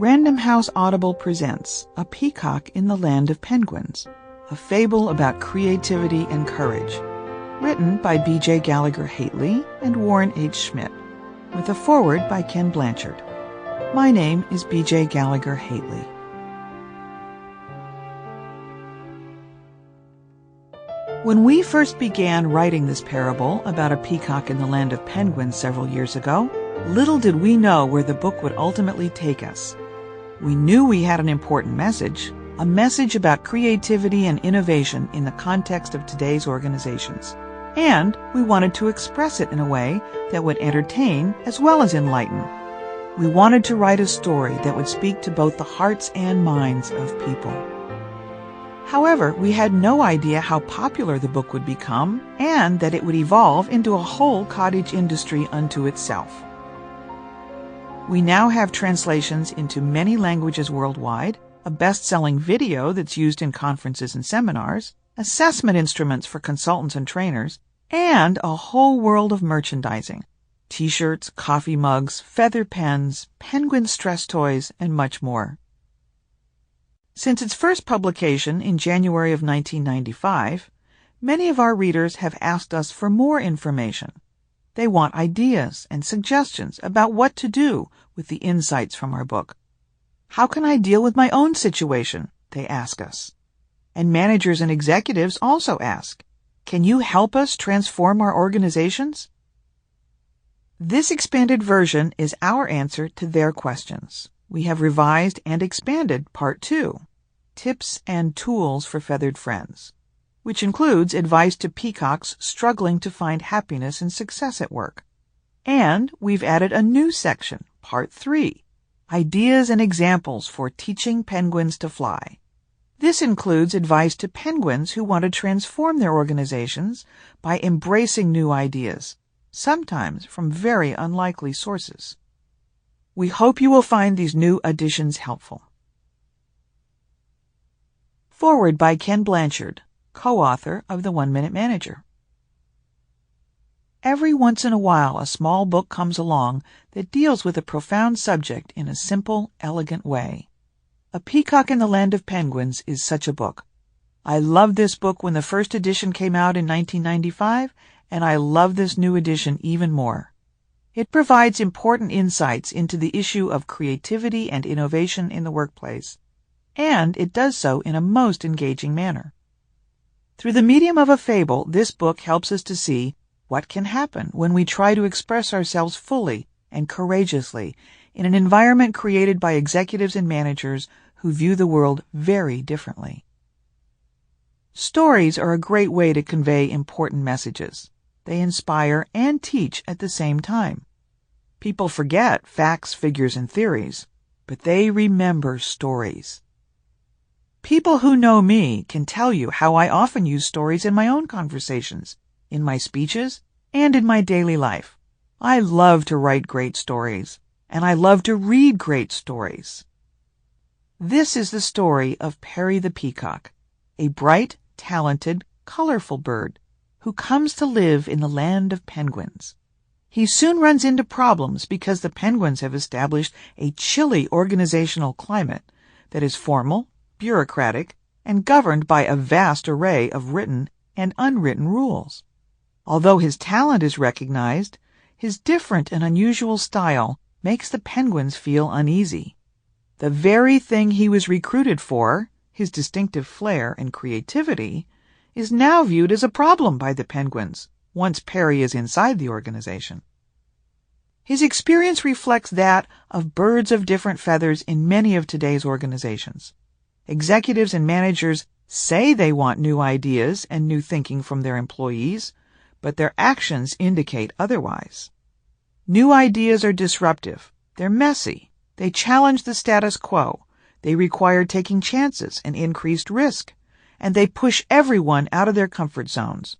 Random House Audible presents A Peacock in the Land of Penguins, a fable about creativity and courage, written by B.J. Gallagher Hateley and Warren H. Schmidt, with a foreword by Ken Blanchard. My name is B.J. Gallagher Hateley. When we first began writing this parable about a peacock in the land of penguins several years ago, little did we know where the book would ultimately take us. We knew we had an important message, a message about creativity and innovation in the context of today's organizations. And we wanted to express it in a way that would entertain as well as enlighten. We wanted to write a story that would speak to both the hearts and minds of people. However, we had no idea how popular the book would become and that it would evolve into a whole cottage industry unto itself. We now have translations into many languages worldwide, a best-selling video that's used in conferences and seminars, assessment instruments for consultants and trainers, and a whole world of merchandising: t-shirts, coffee mugs, feather pens, penguin stress toys, and much more. Since its first publication in January of 1995, many of our readers have asked us for more information. They want ideas and suggestions about what to do with the insights from our book. How can I deal with my own situation? They ask us. And managers and executives also ask, can you help us transform our organizations? This expanded version is our answer to their questions. We have revised and expanded Part 2, Tips and Tools for Feathered Friends, which includes advice to peacocks struggling to find happiness and success at work. And we've added a new section, Part 3, Ideas and Examples for Teaching Penguins to Fly. This includes advice to penguins who want to transform their organizations by embracing new ideas, sometimes from very unlikely sources. We hope you will find these new additions helpful. Foreword by Ken Blanchard, co-author of The 1 Minute Manager. Every once in a while, a small book comes along that deals with a profound subject in a simple, elegant way. A Peacock in the Land of Penguins is such a book. I loved this book when the first edition came out in 1995, and I love this new edition even more. It provides important insights into the issue of creativity and innovation in the workplace, and it does so in a most engaging manner. Through the medium of a fable, this book helps us to see what can happen when we try to express ourselves fully and courageously in an environment created by executives and managers who view the world very differently. Stories are a great way to convey important messages. They inspire and teach at the same time. People forget facts, figures, and theories, but they remember stories. People who know me can tell you how I often use stories in my own conversations, in my speeches, and in my daily life. I love to write great stories, and I love to read great stories. This is the story of Perry the Peacock, a bright, talented, colorful bird who comes to live in the land of penguins. He soon runs into problems because the penguins have established a chilly organizational climate that is formal, bureaucratic, and governed by a vast array of written and unwritten rules. Although his talent is recognized, his different and unusual style makes the penguins feel uneasy. The very thing he was recruited for, his distinctive flair and creativity, is now viewed as a problem by the penguins once Perry is inside the organization. His experience reflects that of birds of different feathers in many of today's organizations. Executives and managers say they want new ideas and new thinking from their employees, but their actions indicate otherwise. New ideas are disruptive, they're messy, they challenge the status quo, they require taking chances and increased risk, and they push everyone out of their comfort zones.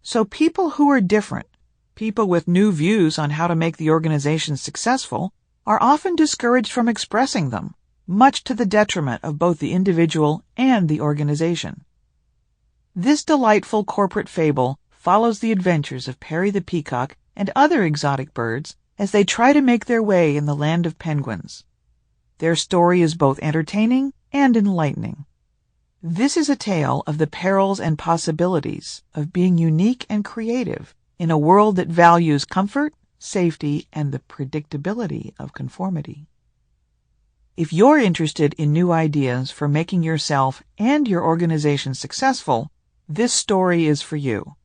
So people who are different, people with new views on how to make the organization successful, are often discouraged from expressing them, much to the detriment of both the individual and the organization. This delightful corporate fable follows the adventures of Perry the Peacock and other exotic birds as they try to make their way in the land of penguins. Their story is both entertaining and enlightening. This is a tale of the perils and possibilities of being unique and creative in a world that values comfort, safety, and the predictability of conformity. If you're interested in new ideas for making yourself and your organization successful, this story is for you.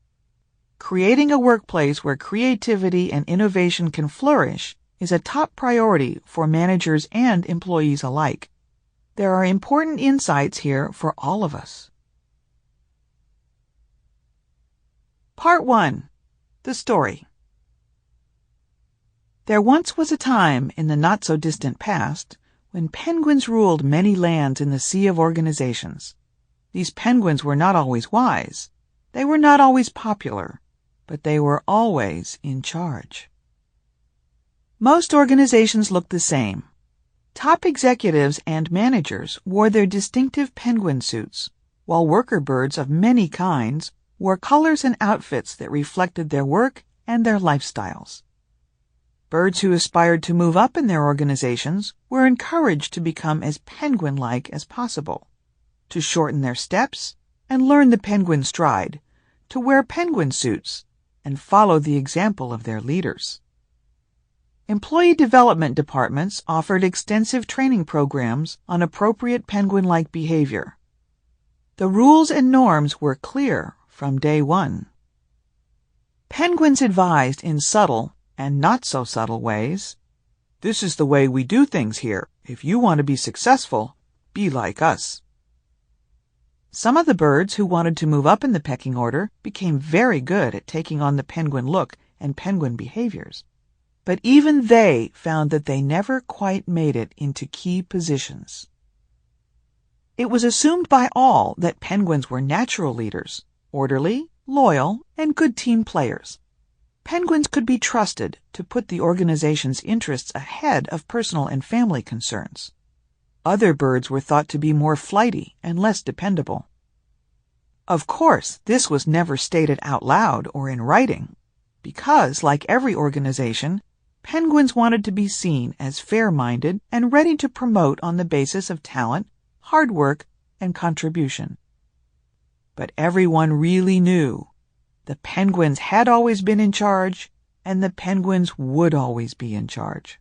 Creating a workplace where creativity and innovation can flourish is a top priority for managers and employees alike. There are important insights here for all of us. Part 1. The Story. There once was a time in the not-so-distant past when penguins ruled many lands in the sea of organizations. These penguins were not always wise. They were not always popular, but they were always in charge. Most organizations looked the same. Top executives and managers wore their distinctive penguin suits, while worker birds of many kinds wore colors and outfits that reflected their work and their lifestyles. Birds who aspired to move up in their organizations were encouraged to become as penguin-like as possible, to shorten their steps and learn the penguin stride, to wear penguin suits and follow the example of their leaders. Employee development departments offered extensive training programs on appropriate penguin-like behavior. The rules and norms were clear from day one. Penguins advised in subtle and not-so-subtle ways. This is the way we do things here. If you want to be successful, be like us. Some of the birds who wanted to move up in the pecking order became very good at taking on the penguin look and penguin behaviors. But even they found that they never quite made it into key positions. It was assumed by all that penguins were natural leaders, orderly, loyal, and good team players. Penguins could be trusted to put the organization's interests ahead of personal and family concerns. Other birds were thought to be more flighty and less dependable. Of course, this was never stated out loud or in writing, because, like every organization, penguins wanted to be seen as fair-minded and ready to promote on the basis of talent, hard work, and contribution. But everyone really knew the penguins had always been in charge, and the penguins would always be in charge.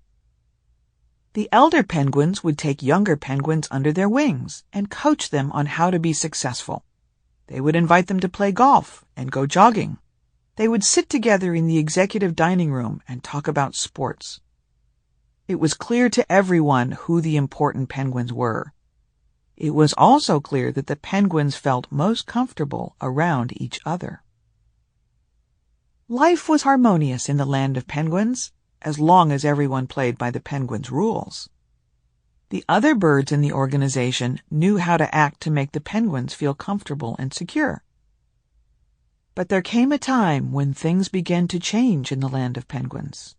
The elder penguins would take younger penguins under their wings and coach them on how to be successful. They would invite them to play golf and go jogging. They would sit together in the executive dining room and talk about sports. It was clear to everyone who the important penguins were. It was also clear that the penguins felt most comfortable around each other. Life was harmonious in the land of penguins, as long as everyone played by the penguins' rules. The other birds in the organization knew how to act to make the penguins feel comfortable and secure. But there came a time when things began to change in the land of penguins.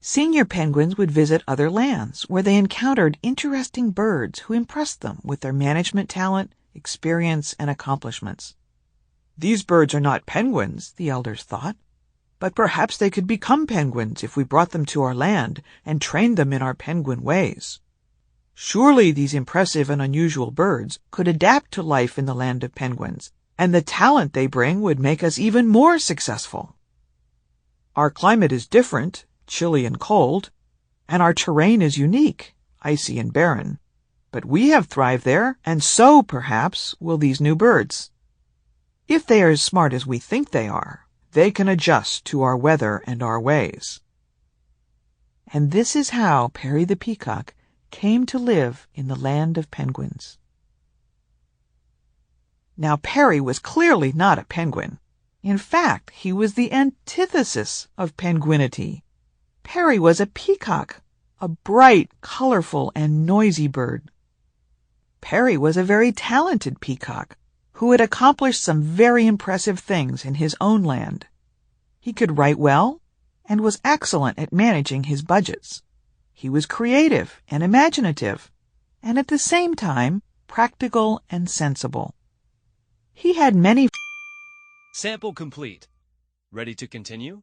Senior penguins would visit other lands where they encountered interesting birds who impressed them with their management talent, experience, and accomplishments. These birds are not penguins, the elders thought, but perhaps they could become penguins if we brought them to our land and trained them in our penguin ways. Surely these impressive and unusual birds could adapt to life in the land of penguins, and the talent they bring would make us even more successful. Our climate is different, chilly and cold, and our terrain is unique, icy and barren. But we have thrived there, and so, perhaps, will these new birds. If they are as smart as we think they are, they can adjust to our weather and our ways. And this is how Perry the Peacock came to live in the land of penguins. Now, Perry was clearly not a penguin. In fact, he was the antithesis of penguinity. Perry was a peacock, a bright, colorful, and noisy bird. Perry was a very talented peacock who had accomplished some very impressive things in his own land. He could write well and was excellent at managing his budgets. He was creative and imaginative, and at the same time practical and sensible. He had many. Sample complete. Ready to continue?